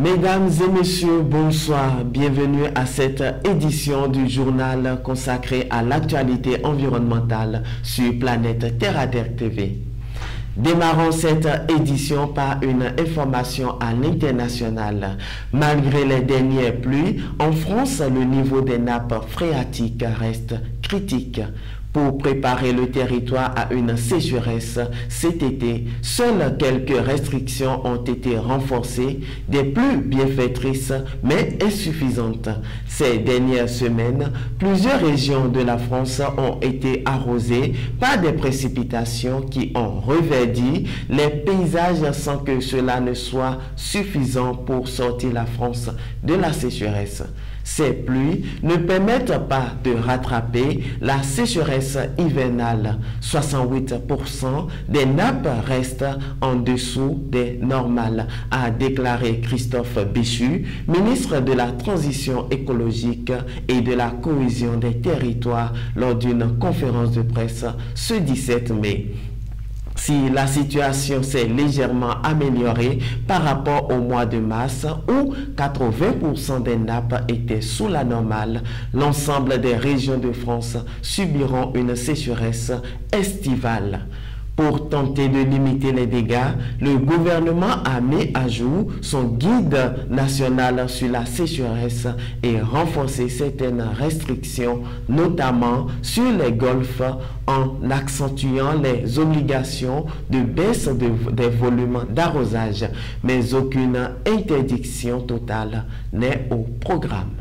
Mesdames et messieurs, bonsoir. Bienvenue à cette édition du journal consacré à l'actualité environnementale sur Planète Terre à Terre TV. Démarrons cette édition par une information à l'international. Malgré les dernières pluies, en France, le niveau des nappes phréatiques reste critique. Pour préparer le territoire à une sécheresse cet été, seules quelques restrictions ont été renforcées, des plus bienfaitrices mais insuffisantes. Ces dernières semaines, plusieurs régions de la France ont été arrosées par des précipitations qui ont reverdi les paysages sans que cela ne soit suffisant pour sortir la France de la sécheresse. Ces pluies ne permettent pas de rattraper la sécheresse hivernale. 68% des nappes restent en dessous des normales, a déclaré Christophe Béchu, ministre de la Transition écologique et de la cohésion des territoires lors d'une conférence de presse ce 17 mai. Si la situation s'est légèrement améliorée par rapport au mois de mars où 80% des nappes étaient sous la normale, l'ensemble des régions de France subiront une sécheresse estivale. Pour tenter de limiter les dégâts, le gouvernement a mis à jour son guide national sur la sécheresse et renforcé certaines restrictions, notamment sur les golfs, en accentuant les obligations de baisse des volumes d'arrosage. Mais aucune interdiction totale n'est au programme.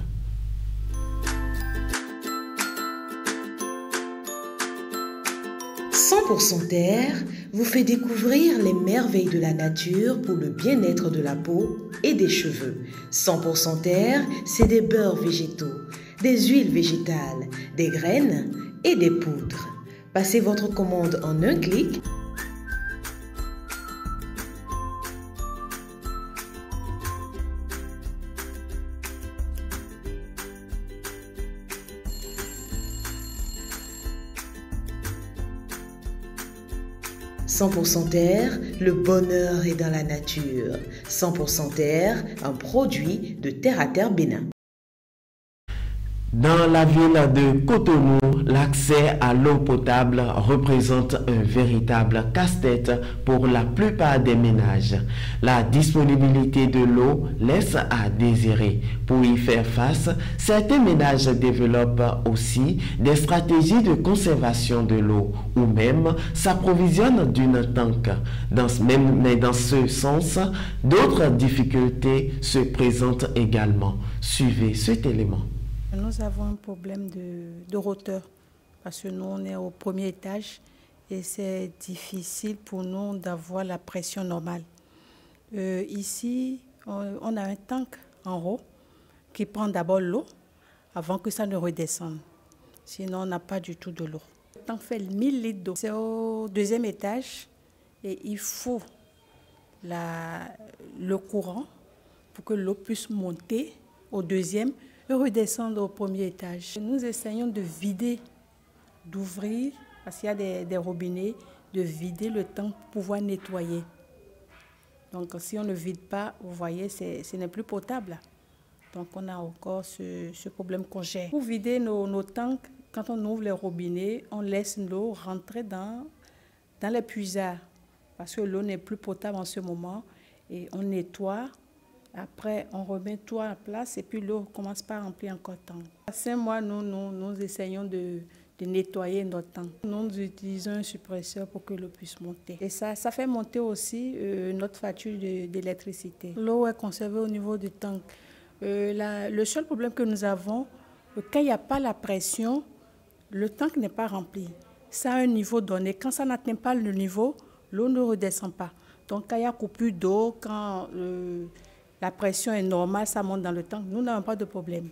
100% Terre vous fait découvrir les merveilles de la nature pour le bien-être de la peau et des cheveux. 100% Terre, c'est des beurres végétaux, des huiles végétales, des graines et des poudres. Passez votre commande en un clic. « 100% Terre, le bonheur est dans la nature. 100% Terre, un produit de Terre à Terre Bénin. » Dans la ville de Cotonou, l'accès à l'eau potable représente un véritable casse-tête pour la plupart des ménages. La disponibilité de l'eau laisse à désirer. Pour y faire face, certains ménages développent aussi des stratégies de conservation de l'eau ou même s'approvisionnent d'une tank. Mais dans ce sens, d'autres difficultés se présentent également. Suivez cet élément. Nous avons un problème de hauteur parce que nous, on est au premier étage et c'est difficile pour nous d'avoir la pression normale. Ici, on a un tank en haut qui prend d'abord l'eau avant que ça ne redescende. Sinon, on n'a pas du tout de l'eau. Le tank fait 1000 litres d'eau. C'est au deuxième étage et il faut le courant pour que l'eau puisse monter au deuxième et redescendre au premier étage. Nous essayons de vider, d'ouvrir, parce qu'il y a des robinets, de vider le tank pour pouvoir nettoyer. Donc si on ne vide pas, vous voyez, ce n'est plus potable. Donc on a encore ce problème qu'on gère. Pour vider nos tanks, quand on ouvre les robinets, on laisse l'eau rentrer dans les puisards, parce que l'eau n'est plus potable en ce moment, et on nettoie. Après, on remet tout à la place et puis l'eau commence par remplir encore le tank. À 5 mois, nous essayons de nettoyer notre tank. Nous utilisons un suppresseur pour que l'eau puisse monter. Et ça fait monter aussi notre facture d'électricité. L'eau est conservée au niveau du tank. Le seul problème que nous avons, quand il n'y a pas la pression, le tank n'est pas rempli. Ça a un niveau donné. Quand ça n'atteint pas le niveau, l'eau ne redescend pas. Donc quand il y a coupure d'eau, quand la pression est normale, ça monte dans le tank. Nous n'avons pas de problème.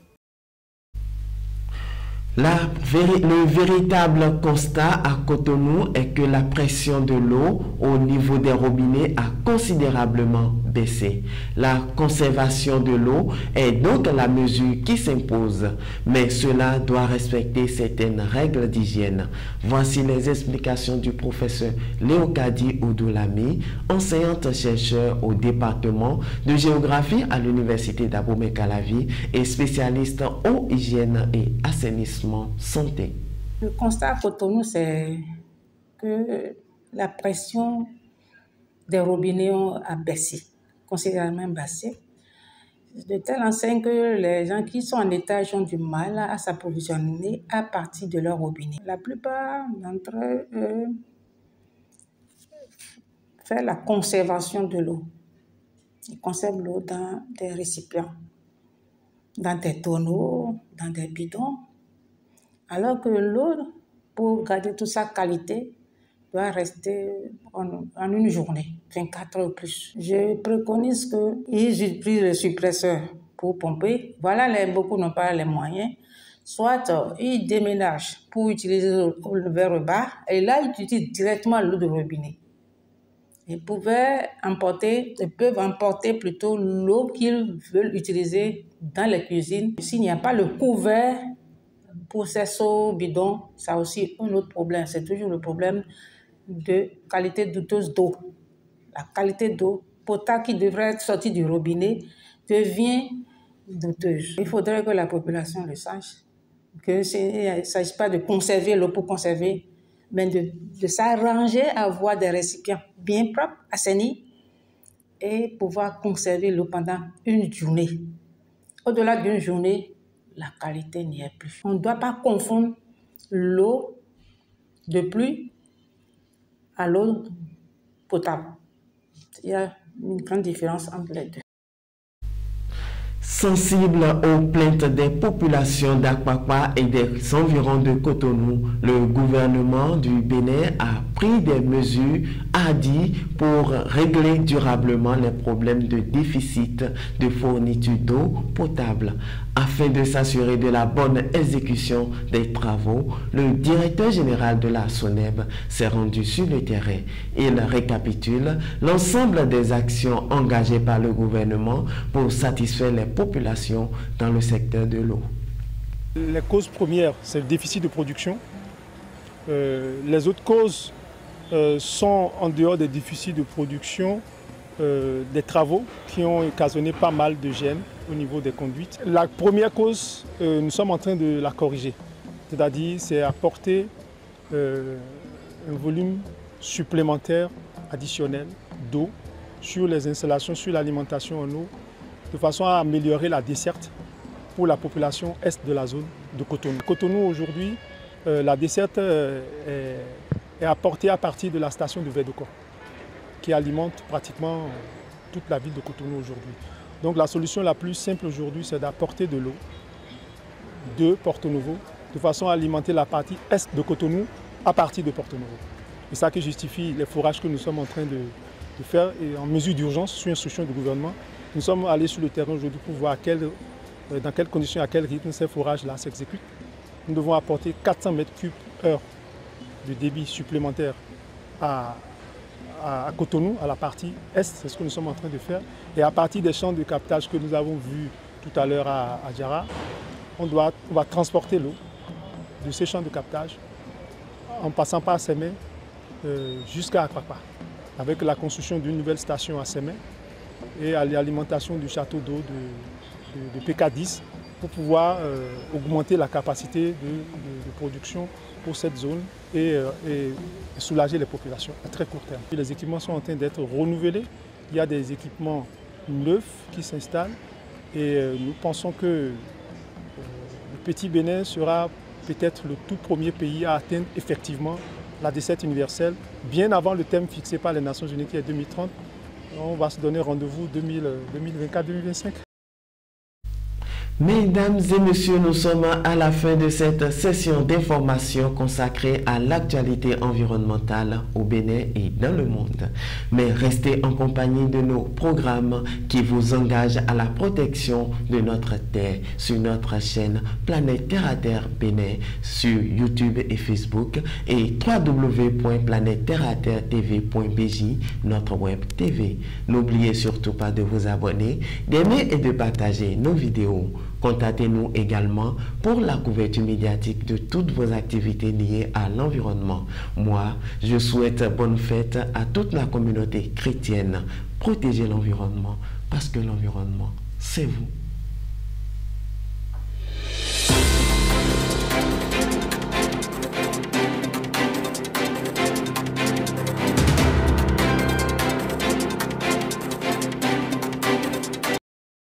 Le véritable constat à Cotonou est que la pression de l'eau au niveau des robinets a considérablement baissé. La conservation de l'eau est donc la mesure qui s'impose, mais cela doit respecter certaines règles d'hygiène. Voici les explications du professeur Léocadie Oudoulami, enseignante-chercheur au département de géographie à l'université d'Abomey-Calavi et spécialiste eau, hygiène et assainissement santé. Le constat à Cotonou, c'est que la pression des robinets a baissé, considérablement baissé, de telle enseigne que les gens qui sont en étage ont du mal à s'approvisionner à partir de leur robinet. La plupart d'entre eux font la conservation de l'eau. Ils conservent l'eau dans des récipients, dans des tonneaux, dans des bidons, alors que l'eau, pour garder toute sa qualité, doit rester en une journée, 24 heures ou plus. Je préconise qu'ils utilisent le suppresseur pour pomper. Voilà, beaucoup n'ont pas les moyens. Soit ils déménagent pour utiliser le verre bas, et là, ils utilisent directement l'eau de robinet. Ils peuvent emporter plutôt l'eau qu'ils veulent utiliser dans les cuisines. S'il n'y a pas le couvert pour ces seaux bidons, ça a aussi un autre problème. C'est toujours le problème de qualité douteuse d'eau. La qualité d'eau potable qui devrait être sortie du robinet devient douteuse. Il faudrait que la population le sache, qu'il ne s'agit pas de conserver l'eau pour conserver, mais de s'arranger à avoir des récipients bien propres, assainis, et pouvoir conserver l'eau pendant une journée. Au-delà d'une journée, la qualité n'y est plus. On ne doit pas confondre l'eau de pluie à l'eau potable. Il y a une grande différence entre les deux. Sensible aux plaintes des populations d'Akwakwa et des environs de Cotonou, le gouvernement du Bénin a pris des mesures hardies pour régler durablement les problèmes de déficit de fourniture d'eau potable. Afin de s'assurer de la bonne exécution des travaux, le directeur général de la SONEB s'est rendu sur le terrain. Il récapitule l'ensemble des actions engagées par le gouvernement pour satisfaire les populations dans le secteur de l'eau. Les causes premières, c'est le déficit de production. Les autres causes sont en dehors des déficits de production, des travaux qui ont occasionné pas mal de gênes au niveau des conduites. La première cause, nous sommes en train de la corriger. C'est-à-dire, c'est apporter un volume supplémentaire, additionnel d'eau sur les installations, sur l'alimentation en eau, de façon à améliorer la desserte pour la population est de la zone de Cotonou. Cotonou, aujourd'hui, la desserte est apportée à partir de la station de Vedoko, qui alimente pratiquement toute la ville de Cotonou aujourd'hui. Donc la solution la plus simple aujourd'hui, c'est d'apporter de l'eau de Porto Novo, de façon à alimenter la partie est de Cotonou à partir de Porto Novo. C'est ça qui justifie les forages que nous sommes en train de faire et en mesure d'urgence, sur instruction du gouvernement. Nous sommes allés sur le terrain aujourd'hui pour voir dans quelles conditions, à quel rythme ces forages-là s'exécutent. Nous devons apporter 400 mètres cubes heure de débit supplémentaire à Cotonou, à la partie est, c'est ce que nous sommes en train de faire. Et à partir des champs de captage que nous avons vus tout à l'heure à Djara, on va transporter l'eau de ces champs de captage en passant par Sémé jusqu'à Akwakwa, avec la construction d'une nouvelle station à Sémé et à l'alimentation du château d'eau de PK10 pour pouvoir augmenter la capacité de production pour cette zone et soulager les populations à très court terme. Les équipements sont en train d'être renouvelés. Il y a des équipements neufs qui s'installent et nous pensons que le petit Bénin sera peut-être le tout premier pays à atteindre effectivement la desserte universelle, bien avant le thème fixé par les Nations Unies qui est 2030. On va se donner rendez-vous 2024-2025. Mesdames et messieurs, nous sommes à la fin de cette session d'information consacrée à l'actualité environnementale au Bénin et dans le monde. Mais restez en compagnie de nos programmes qui vous engagent à la protection de notre terre sur notre chaîne Planète Terre à Terre Bénin sur YouTube et Facebook et www.planetterreaterretv.bj, notre web TV. N'oubliez surtout pas de vous abonner, d'aimer et de partager nos vidéos. Contactez-nous également pour la couverture médiatique de toutes vos activités liées à l'environnement. Moi, je souhaite bonne fête à toute la communauté chrétienne. Protégez l'environnement parce que l'environnement, c'est vous.